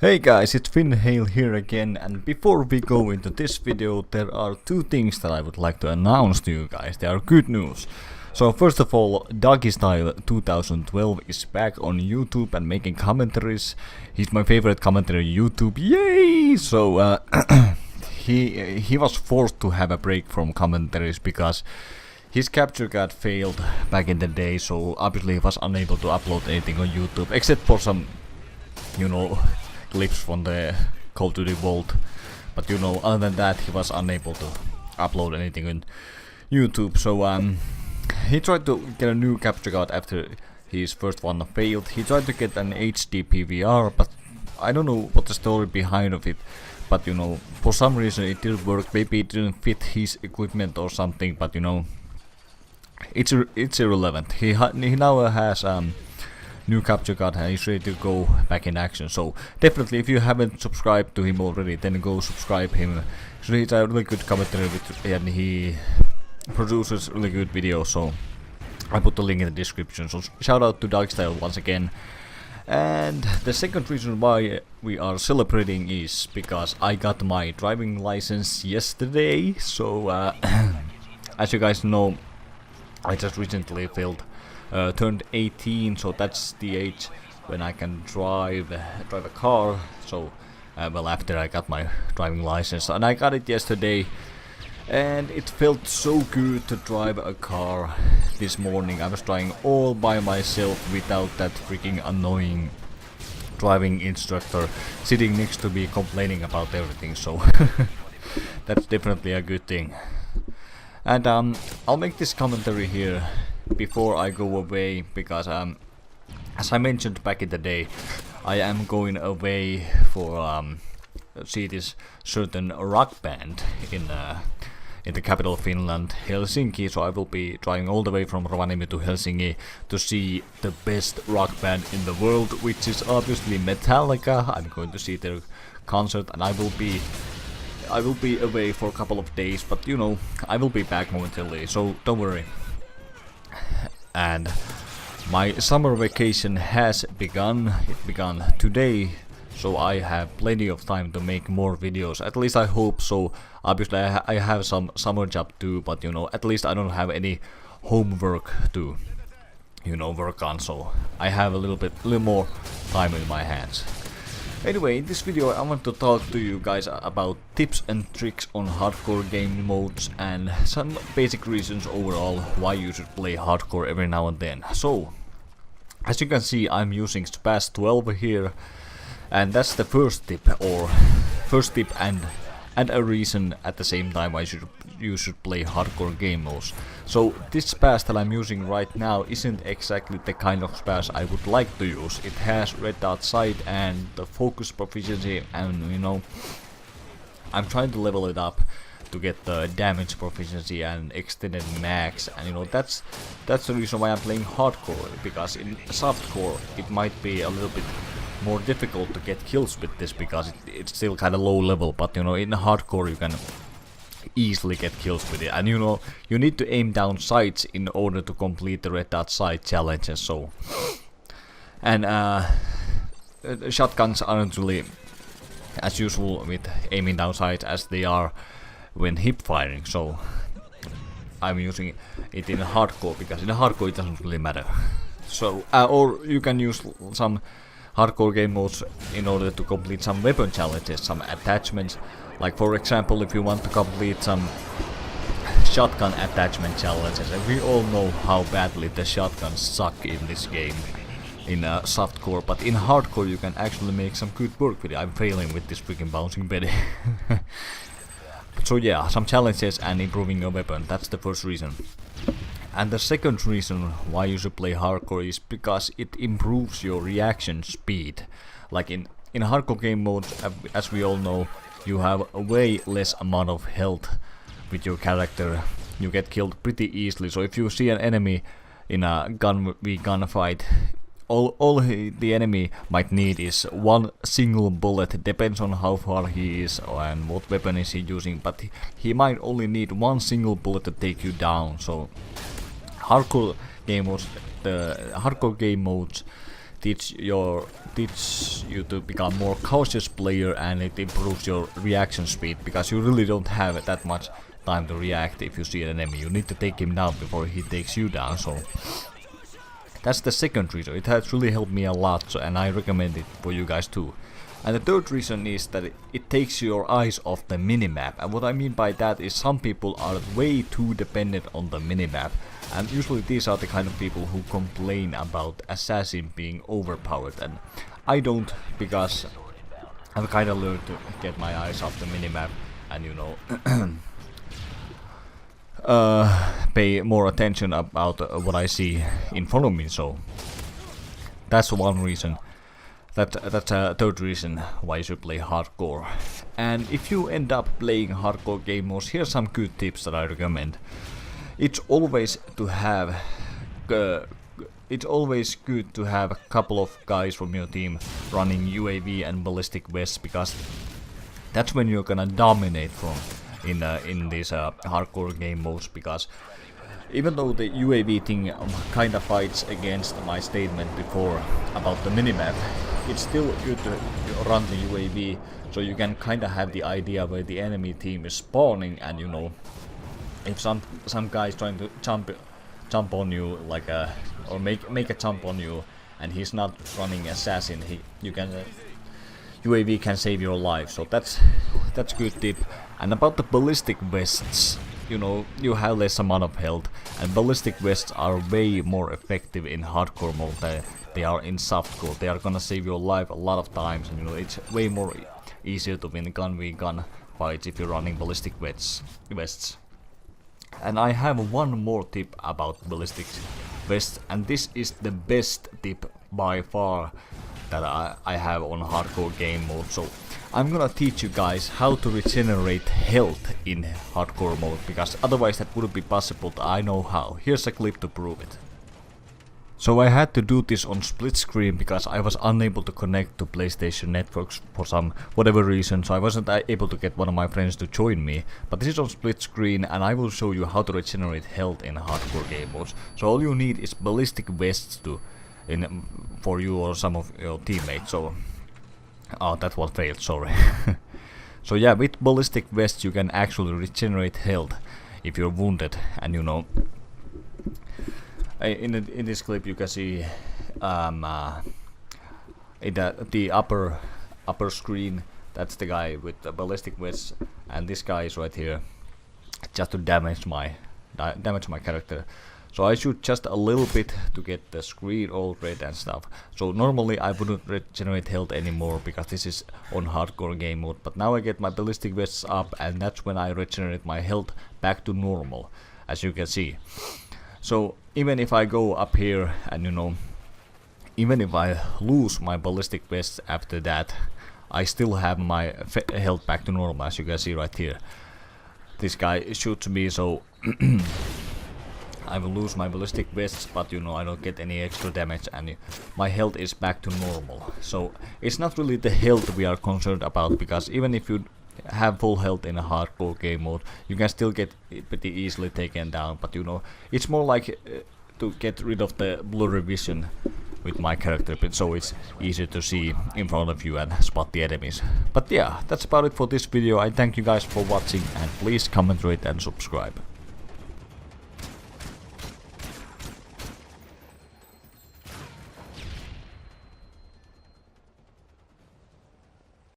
Hey guys, it's Finhale here again, and before we go into this video, there are two things that I would like to announce to you guys. They are good news. So first of all, Doggy Style 2012 is back on YouTube and making commentaries. He's my favorite commentator on YouTube, yay! So he was forced to have a break from commentaries because his capture card failed back in the day, so obviously he was unable to upload anything on YouTube, except for some, clips from the Call of Duty Vault. But other than that, he was unable to upload anything on YouTube. So he tried to get a new capture card after his first one failed. He tried to get an HD PVR, but I don't know what the story behind of it. But for some reason it didn't work. Maybe it didn't fit his equipment or something. But it's irrelevant. He now has new capture card and he's ready to go back in action. So definitely, if you haven't subscribed to him already, then go subscribe him. So he's a really good commentator and he produces really good videos. So I put the link in the description. So shout out to Darkstyle once again. And the second reason why we are celebrating is because I got my driving license yesterday. So as you guys know, I just recently turned 18, so that's the age when I can drive a car. So well, after I got my driving license, and I got it yesterday, and it felt so good to drive a car this morning. I was driving all by myself without that freaking annoying driving instructor sitting next to me complaining about everything, so that's definitely a good thing. And I'll make this commentary here before I go away because as I mentioned back in the day, I am going away for see this certain rock band in the capital of Finland, Helsinki. So I will be driving all the way from Rovaniemi to Helsinki to see the best rock band in the world, which is obviously Metallica. I'm going to see their concert, and I will be away for a couple of days, but I will be back momentarily, so don't worry. And my summer vacation has begun. It began today, so I have plenty of time to make more videos. At least I hope so. Obviously I have some summer job too, but at least I don't have any homework to work on, so I have a little more time in my hands. Anyway, in this video I want to talk to you guys about tips and tricks on hardcore game modes and some basic reasons overall why you should play hardcore every now and then. So, as you can see, I'm using Spaz 12 here, and that's the first tip and a reason at the same time why you should play hardcore game modes. So this Spaz that I'm using right now isn't exactly the kind of Spaz I would like to use. It has red dot sight and the focus proficiency, and I'm trying to level it up to get the damage proficiency and extended max, and that's the reason why I'm playing hardcore, because in softcore it might be a little bit more difficult to get kills with this because it's still kind of low level, but in hardcore you can easily get kills with it, and you need to aim down sights in order to complete the red dot sight challenges. So, and shotguns aren't really as useful with aiming down sights as they are when hip firing, so I'm using it in hardcore because in hardcore it doesn't really matter. So or you can use some hardcore game modes in order to complete some weapon challenges, some attachments. Like for example, if you want to complete some shotgun attachment challenges, and we all know how badly the shotguns suck in this game, in softcore, but in hardcore you can actually make some good work with it. I'm failing with this freaking bouncing Betty. So yeah, some challenges and improving your weapon, that's the first reason. And the second reason why you should play hardcore is because it improves your reaction speed. Like in hardcore game modes, as we all know, you have a way less amount of health with your character. You get killed pretty easily, so if you see an enemy in a gun fight, all the enemy might need is one single bullet. It depends on how far he is and what weapon is he using, but he might only need one single bullet to take you down. So hardcore game modes teach you to become more cautious player, and it improves your reaction speed, because you really don't have that much time to react. If you see an enemy, you need to take him down before he takes you down. So that's the second reason. It has really helped me a lot, so, and I recommend it for you guys too. And the third reason is that it takes your eyes off the minimap. And what I mean by that is some people are way too dependent on the minimap. And usually these are the kind of people who complain about assassin being overpowered. And I don't, because I've kind of learned to get my eyes off the minimap and, you know, pay more attention about what I see in front of me. So that's one reason. That's a third reason why you should play hardcore. And if you end up playing hardcore game modes, here's some good tips that I recommend. It's always good to have a couple of guys from your team running UAV and ballistic vests, because that's when you're gonna dominate from in these hardcore game modes. Because even though the UAV thing kinda fights against my statement before about the minimap, it's still good to run the UAV, so you can kinda have the idea where the enemy team is spawning, and you know, if some guy is trying to jump on you, like or make a jump on you, and he's not running assassin, UAV can save your life. So that's good tip. And about the ballistic vests, you know, you have less amount of health, and ballistic vests are way more effective in hardcore mode than they are in softcore. They are gonna save your life a lot of times, and you know, it's way more easier to win gun v gun fights if you're running ballistic vests. And I have one more tip about ballistic vests, and this is the best tip by far that I have on hardcore game mode. So I'm gonna teach you guys how to regenerate health in hardcore mode, because otherwise that wouldn't be possible. I know how. Here's a clip to prove it. So I had to do this on split screen because I was unable to connect to PlayStation networks for some whatever reason, so I wasn't able to get one of my friends to join me. But this is on split screen, and I will show you how to regenerate health in hardcore game modes. So all you need is ballistic vests for you or some of your teammates. So that one failed, sorry. So yeah, with ballistic vests you can actually regenerate health if you're wounded, and you know, in this clip you can see in the upper screen, that's the guy with the ballistic vests, and this guy is right here just to damage my character. So I shoot just a little bit to get the screen all red and stuff. So normally I wouldn't regenerate health anymore because this is on hardcore game mode, but now I get my ballistic vests up, and that's when I regenerate my health back to normal, as you can see. So even if I go up here, and you know, even if I lose my ballistic vests after that, I still have my health back to normal, as you can see right here. This guy shoots me, so I will lose my ballistic vests, but you know, I don't get any extra damage, and my health is back to normal. So it's not really the health we are concerned about, because even if you have full health in a hardcore game mode, you can still get pretty easily taken down. But you know, it's more like to get rid of the blurry vision with my character, so it's easier to see in front of you and spot the enemies. But yeah, that's about it for this video. I thank you guys for watching, and please comment, rate and subscribe.